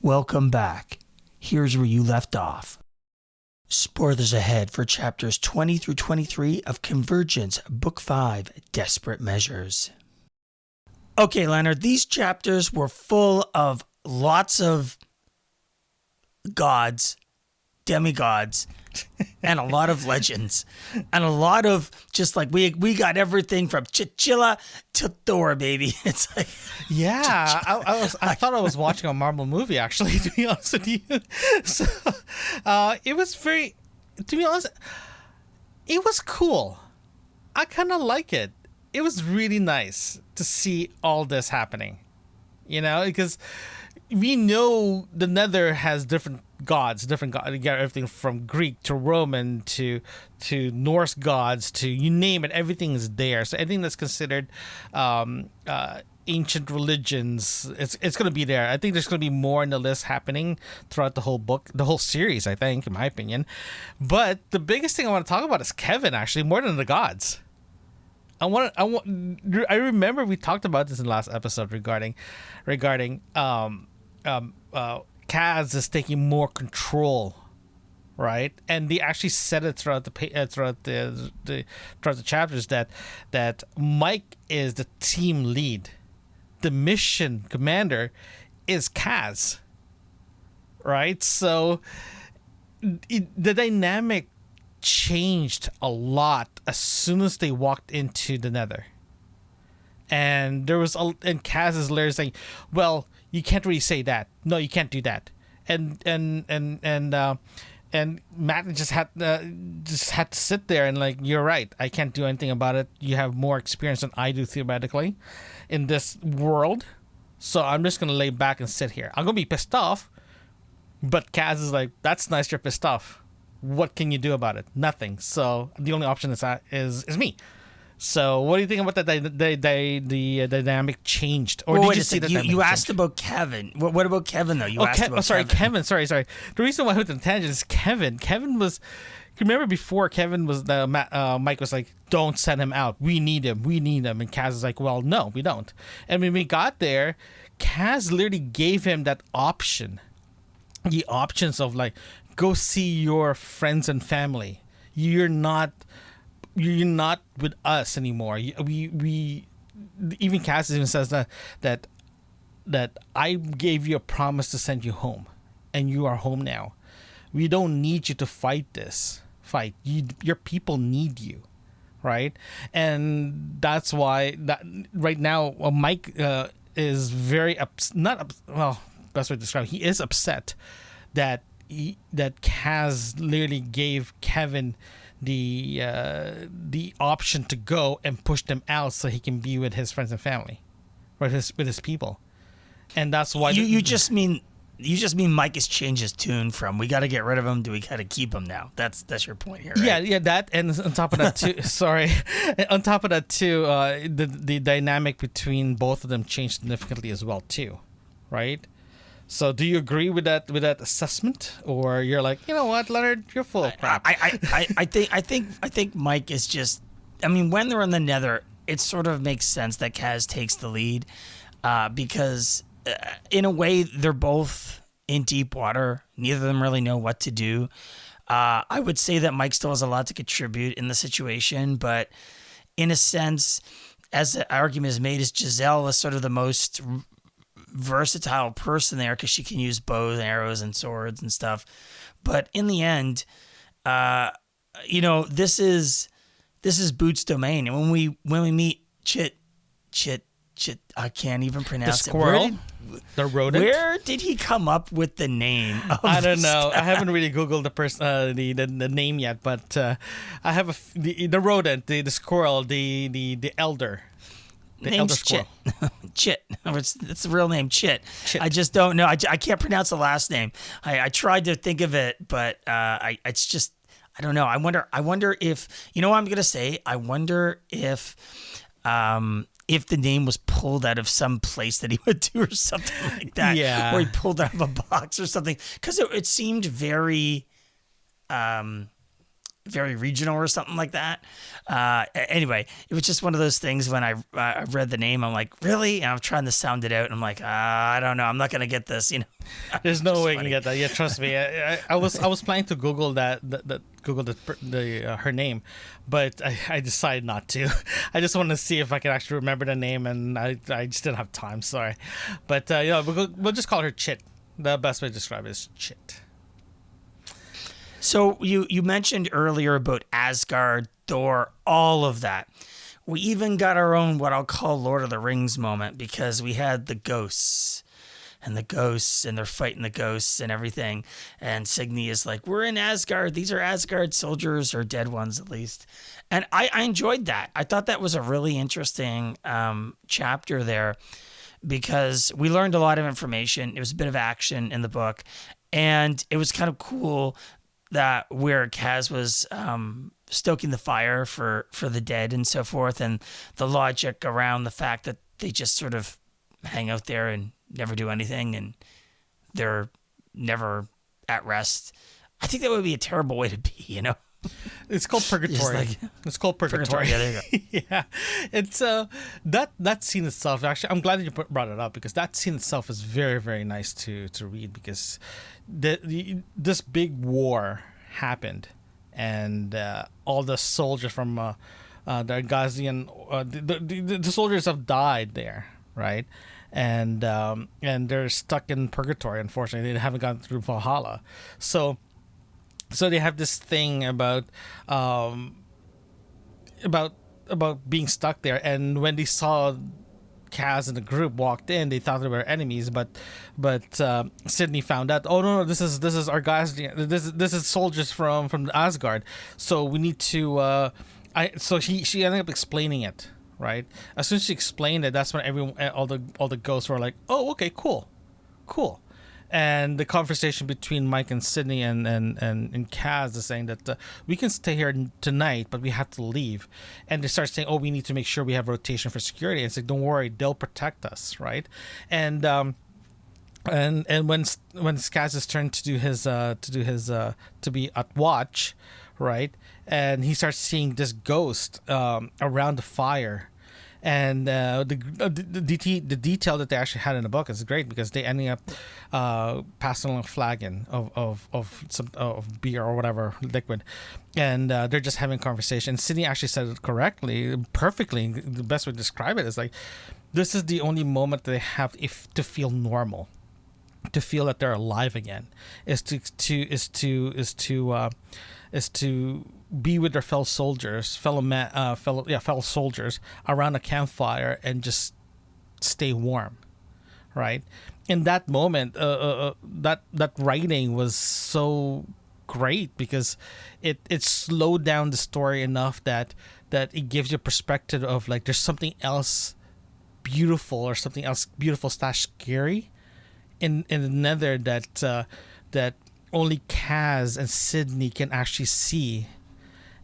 Welcome back. Here's where you left off. Spoilers ahead for chapters 20 through 23 of Convergence, Book 5, Desperate Measures. Okay, Leonard, these chapters were full of lots of gods, demigods, and a lot of legends, and a lot of just like we got everything from Chinchilla to Thor, baby. It's like, yeah, I thought I was watching a Marvel movie, actually, to be honest with you. So it was very, to be honest, it was cool. I kind of like it. It was really nice to see all this happening, because we know the Nether has different gods. You got everything from Greek to Roman to Norse gods to you name it. Everything is there. So anything that's considered ancient religions, it's going to be there. I think there's going to be more in the list happening throughout the whole book, the whole series, I think, in my opinion. But the biggest thing I want to talk about is Kevin, actually, more than the gods. I remember we talked about this in the last episode regarding Kaz is taking more control, right? And they actually said it throughout the chapters that Mike is the team lead, the mission commander is Kaz, right? So the dynamic changed a lot as soon as they walked into the Nether, and Kaz is literally saying, "Well, you can't really say that. No, you can't do that." And Matt just had to sit there and like, "You're right. I can't do anything about it. You have more experience than I do theoretically in this world, so I'm just gonna lay back and sit here. I'm gonna be pissed off." But Kaz is like, "That's nice. You're pissed off. What can you do about it? Nothing. So the only option is me." So what do you think about the dynamic changed? Or well, did you see that you asked about Kevin. What about Kevin, though? You asked about Kevin. Sorry. The reason why I went to the tangent is Kevin. Kevin was... Remember before Kevin was... Mike was like, "Don't send him out. We need him. And Kaz is like, "Well, no, we don't." And when we got there, Kaz literally gave him that option. The options of like, go see your friends and family. You're not with us anymore. We even Cass even says that I gave you a promise to send you home, and you are home now. We don't need you to fight this fight. Your people need you, right? And that's why that right now Mike is very best way to describe it, he is upset that Kaz literally gave Kevin the option to go and push them out so he can be with his friends and family, right? With his people, and that's why you just mean Mike has changed his tune from "we got to get rid of him" to "we got to keep him now." That's your point here, right? Yeah, that, and on top of that too, on top of that too, the dynamic between both of them changed significantly as well too, right? So do you agree with that assessment, or you're like, you know what, Leonard, you're full of crap? I think Mike is just. I mean, when they're in the Nether, it sort of makes sense that Kaz takes the lead, because in a way they're both in deep water. Neither of them really know what to do. I would say that Mike still has a lot to contribute in the situation, but in a sense, as the argument is made, is Giselle is sort of the most versatile person there because she can use bows and arrows and swords and stuff. But in the end, this is Boot's domain. And when we meet Chit, I can't even pronounce the squirrel, it. the rodent. Where did he come up with the name? I don't know. I haven't really Googled the person, the name yet, but I have the rodent, the squirrel, the elder. The name's Chit. Chit. It's the real name, Chit. I just don't know. I can't pronounce the last name. I tried to think of it, but it's just, I don't know. I wonder if, you know what I'm going to say? I wonder if the name was pulled out of some place that he would do or something like that. Yeah. Or he pulled out of a box or something. Because it seemed very very regional or something like that. Anyway, it was just one of those things when I read the name, I'm like, really? And I'm trying to sound it out, and I'm like, I don't know, I'm not gonna get this, There's no way you can get that. Yeah, trust me. I was planning to Google Google her name, but I decided not to. I just wanted to see if I could actually remember the name, and I just didn't have time. Sorry, but we'll just call her Chit. The best way to describe it is Chit. So you mentioned earlier about Asgard, Thor, all of that. We even got our own what I'll call Lord of the Rings moment, because we had the ghosts. And they're fighting the ghosts and everything. And Signy is like, we're in Asgard. These are Asgard soldiers, or dead ones at least. And I enjoyed that. I thought that was a really interesting chapter there, because we learned a lot of information. It was a bit of action in the book. And it was kind of cool that where Kaz was stoking the fire for the dead and so forth, and the logic around the fact that they just sort of hang out there and never do anything, and they're never at rest. I think that would be a terrible way to be, It's called purgatory. It's called purgatory. Yeah, there you go. Yeah, it's that scene itself. Actually, I'm glad that you brought it up, because that scene itself is very, very nice to read, because this big war happened, and all the soldiers from the Gazian, the soldiers have died there, right? And they're stuck in purgatory. Unfortunately, they haven't gone through Valhalla, so they have this thing about being stuck there. And when they saw Kaz and the group walked in, they thought they were enemies, but Sydney found out, oh no, this is our guys, this is soldiers from Asgard, so we need to so she ended up explaining it, right? As soon as she explained it, that's when all the ghosts were like, oh, okay, cool. And the conversation between Mike and Sydney and Kaz is saying that we can stay here tonight, but we have to leave. And they start saying, oh, we need to make sure we have rotation for security. And it's like, don't worry, they'll protect us, right? And when Kaz is turned to be at watch, right? And he starts seeing this ghost around the fire. And the detail that they actually had in the book is great, because they ending up passing along a flagon of beer or whatever liquid, and they're just having a conversation. Sydney actually said it perfectly. The best way to describe it is like, this is the only moment they have to feel normal, to feel that they're alive again, is to be with their fellow soldiers around a campfire and just stay warm, right? In that moment, that writing was so great, because it slowed down the story enough that it gives you a perspective of like, there's something else beautiful, or something else beautiful / scary in the nether that only Kaz and Sydney can actually see.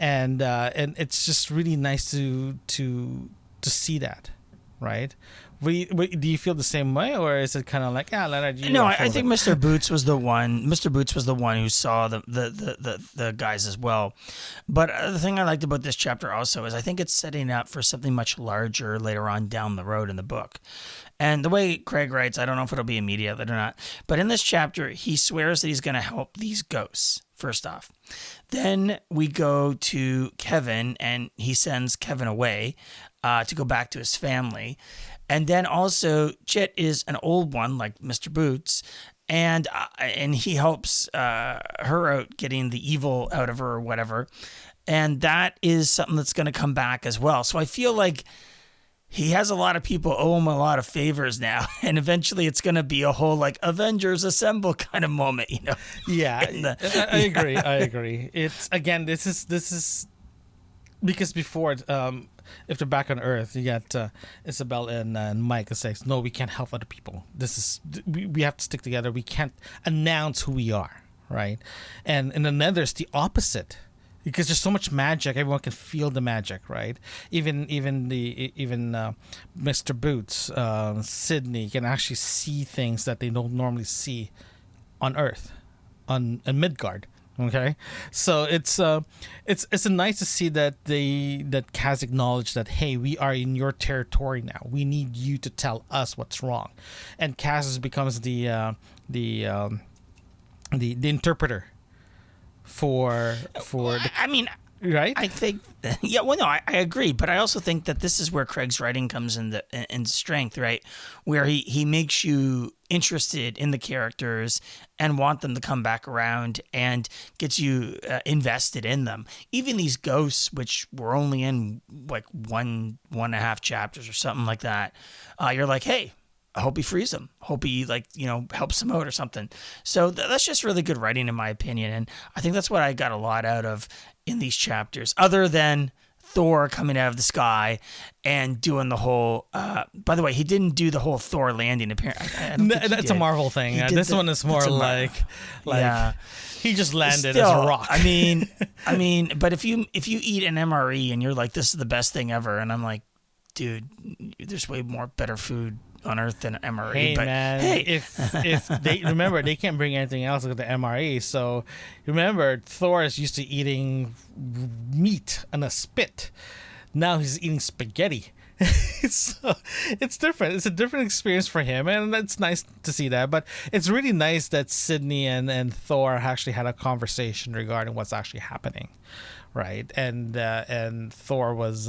And it's just really nice to see that, right? Do you feel the same way, or is it kind of like, Leonard? No, I think Mr. Boots was the one. Mr. Boots was the one who saw the guys as well. But the thing I liked about this chapter also is I think it's setting up for something much larger later on down the road in the book. And the way Craig writes, I don't know if it'll be immediate or not, but in this chapter, he swears that he's going to help these ghosts, first off. Then we go to Kevin, and he sends Kevin away to go back to his family. And then also, Chit is an old one, like Mr. Boots, and he helps her out getting the evil out of her or whatever. And that is something that's going to come back as well. So I feel like he has a lot of people owe him a lot of favors now, and eventually it's going to be a whole like Avengers Assemble kind of moment, Yeah, I agree. It's, again, this is because before, if they're back on Earth, you got Isabel and Mike that says, no, we can't help other people. We have to stick together. We can't announce who we are, right? And in the Nether's the opposite. Because there's so much magic, everyone can feel the magic, right? Even Mr. Boots, Sydney can actually see things that they don't normally see on Earth, on Midgard, Okay, so it's nice to see that that Kaz acknowledged that, hey, we are in your territory now. We need you to tell us what's wrong, and Kaz becomes the interpreter for the, I mean, right? I think, yeah, well, no, I agree, but I also think that this is where Craig's writing comes in strength, right? Where he makes you interested in the characters and want them to come back around and gets you invested in them. Even these ghosts, which were only in like one and a half chapters or something like that, you're like, hey, I hope he frees them. Hope he helps them out or something. So that's just really good writing in my opinion. And I think that's what I got a lot out of in these chapters, other than Thor coming out of the sky and doing the whole, by the way, he didn't do the whole Thor landing apparently. That's a Marvel thing. This one is more like yeah. He just landed as a rock. I mean, but if you eat an MRE and you're like, this is the best thing ever, and I'm like, dude, there's way more better food on Earth than MRE. Hey, but man, hey, if they remember, they can't bring anything else with the MRE. So remember, Thor is used to eating meat on a spit. Now he's eating spaghetti. It's different. It's a different experience for him, and it's nice to see that. But it's really nice that Sydney and Thor actually had a conversation regarding what's actually happening, right? And Thor is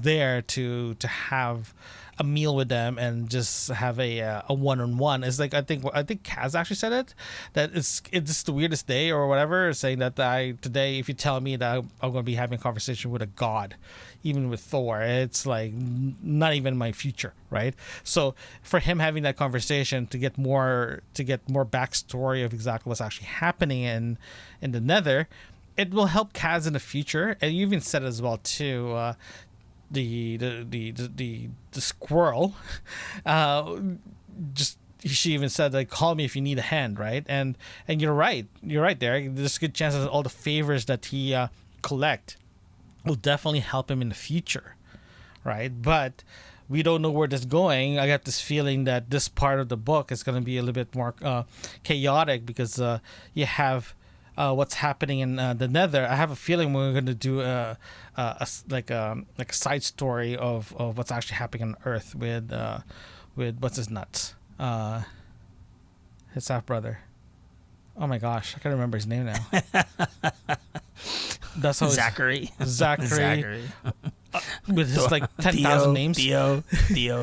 there to have a meal with them and just have a one-on-one. It's like I think Kaz actually said it, that it's the weirdest day or whatever, saying that today if you tell me that I'm going to be having a conversation with a god, even with Thor, it's like not even my future, right? So for him having that conversation to get more backstory of exactly what's actually happening in the Nether, it will help Kaz in the future. And you even said it as well too. The squirrel, she even said, like, call me if you need a hand, right? And you're right, Derek. There's a good chance that all the favors that he collect will definitely help him in the future, right? But we don't know where this is going. I got this feeling that this part of the book is going to be a little bit more chaotic because you have what's happening in the Nether. I have a feeling we're going to do a side story of what's actually happening on Earth with what's his nuts, his half brother. Oh my gosh, I can't remember his name now. That's how Zachary. With his like 10,000 names. Theo,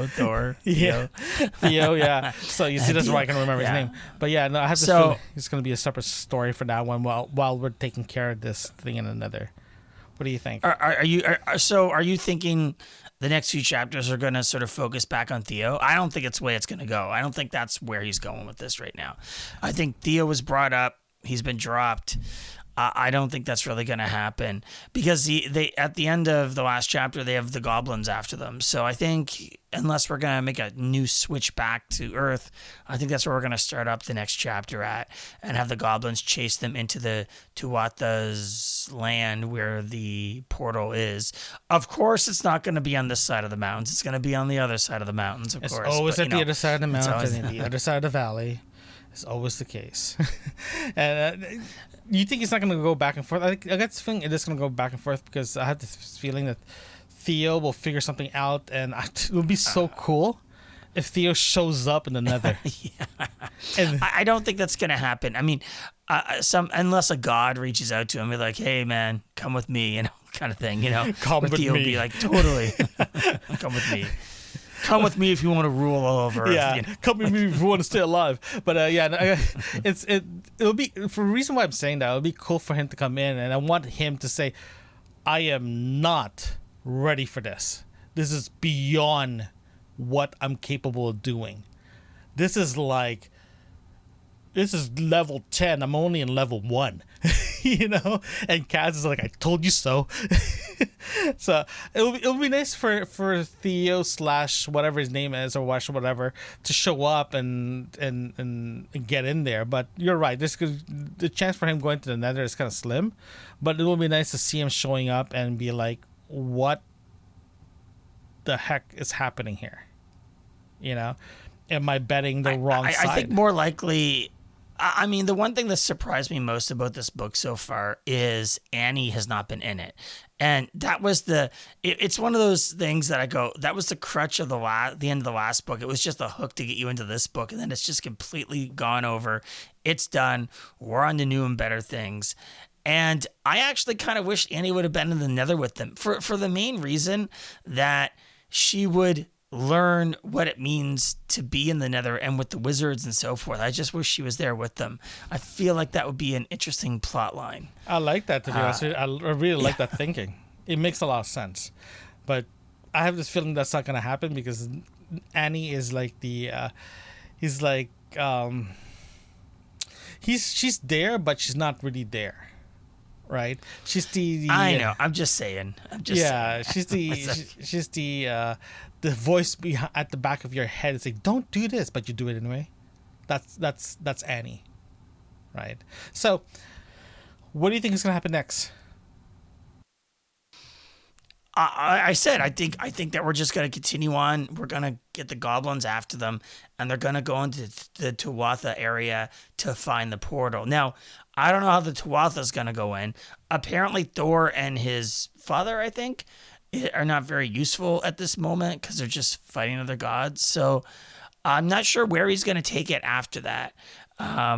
Thor. Yeah. Theo, yeah. So you see, that's why I can remember his name. But yeah, no, I have to feel it's going to be a separate story for that one while we're taking care of this thing in another. What do you think? Are you thinking the next few chapters are going to sort of focus back on Theo? I don't think it's the way it's going to go. I don't think that's where he's going with this right now. I think Theo was brought up. He's been dropped. I don't think that's really going to happen because they at the end of the last chapter, they have the goblins after them. So I think unless we're going to make a new switch back to Earth, I think that's where we're going to start up the next chapter at and have the goblins chase them into the Tuatha's land where the portal is. Of course, it's not going to be on this side of the mountains. It's going to be on the other side of the mountains, of course. It's always at the other side of the mountain and the other side of the valley. It's always the case. And you think it's not going to go back and forth? I got this feeling it is going to go back and forth because I have this feeling that Theo will figure something out, and it would be so cool if Theo shows up in the Nether. Yeah. And I don't think that's going to happen. I mean, unless a god reaches out to him, be like, "Hey, man, come with me," kind of thing. Come with Theo me. Will be like, "Totally, come with me." Come with me if you want to rule all over Earth. Yeah, come with me if you want to stay alive. But it'll be, for a reason why I'm saying that, it'll be cool for him to come in, and I want him to say, I am not ready for this. This is beyond what I'm capable of doing. This is level 10. I'm only in level 1. And Kaz is like, I told you so. So it'll be nice for Theo / whatever his name is or whatever to show up and get in there. But you're right, the chance for him going to the Nether is kind of slim, but it will be nice to see him showing up and be like, what the heck is happening here? Am I betting the wrong side? I think more likely I mean, the one thing that surprised me most about this book so far is Annie has not been in it. And that was it's one of those things that I go, that was the crutch of the end of the last book. It was just a hook to get you into this book. And then it's just completely gone over. It's done. We're on to new and better things. And I actually kind of wish Annie would have been in the Nether with them for the main reason that she would learn what it means to be in the Nether and with the wizards and so forth. I just wish she was there with them. I feel like that would be an interesting plot line. I like that, to be honest. I really like that thinking. It makes a lot of sense. But I have this feeling that's not going to happen because Annie is like she's there, but she's not really there. Right? She's I know. I'm just saying. She's the voice at the back of your head. It's like, don't do this, but you do it anyway. That's Annie, right? So, what do you think is gonna happen next? I said I think that we're just gonna continue on. We're gonna get the goblins after them, and they're gonna go into the Tuatha area to find the portal. Now, I don't know how the Tuatha is gonna go in. Apparently, Thor and his father, I think, are not very useful at this moment because they're just fighting other gods. So I'm not sure where he's going to take it after that. I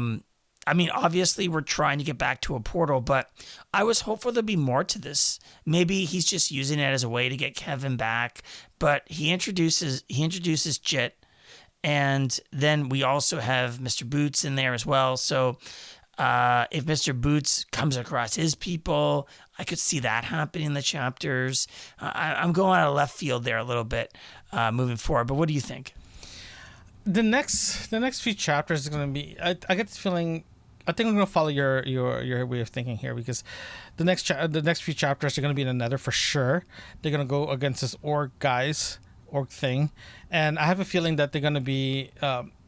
mean, obviously we're trying to get back to a portal, but I was hopeful there'd be more to this. Maybe he's just using it as a way to get Kevin back, but he introduces Chit, and then we also have Mr. Boots in there as well. So if Mr. Boots comes across his people, I could see that happening in the chapters. I'm going out of left field there a little bit moving forward, but what do you think? The next few chapters are going to be. I get the feeling. I think I'm going to follow your way of thinking here because the next few chapters are going to be in the Nether for sure. They're going to go against this orc thing, and I have a feeling that they're going to be.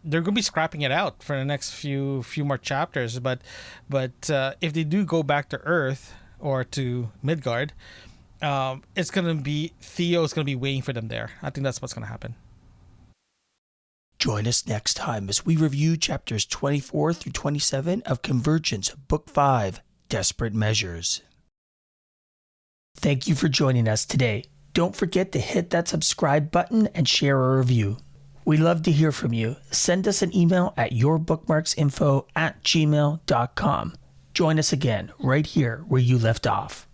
They're going to be scrapping it out for the next few more chapters. But if they do go back to Earth or to Midgard, it's going to be Theo's going to be waiting for them there. I think that's what's going to happen. Join us next time as we review chapters 24 through 27 of Convergence Book 5, Desperate Measures. Thank you for joining us today. Don't forget to hit that subscribe button and share a review. We love to hear from you. Send us an email at yourbookmarksinfo@gmail.com. Join us again right here where you left off.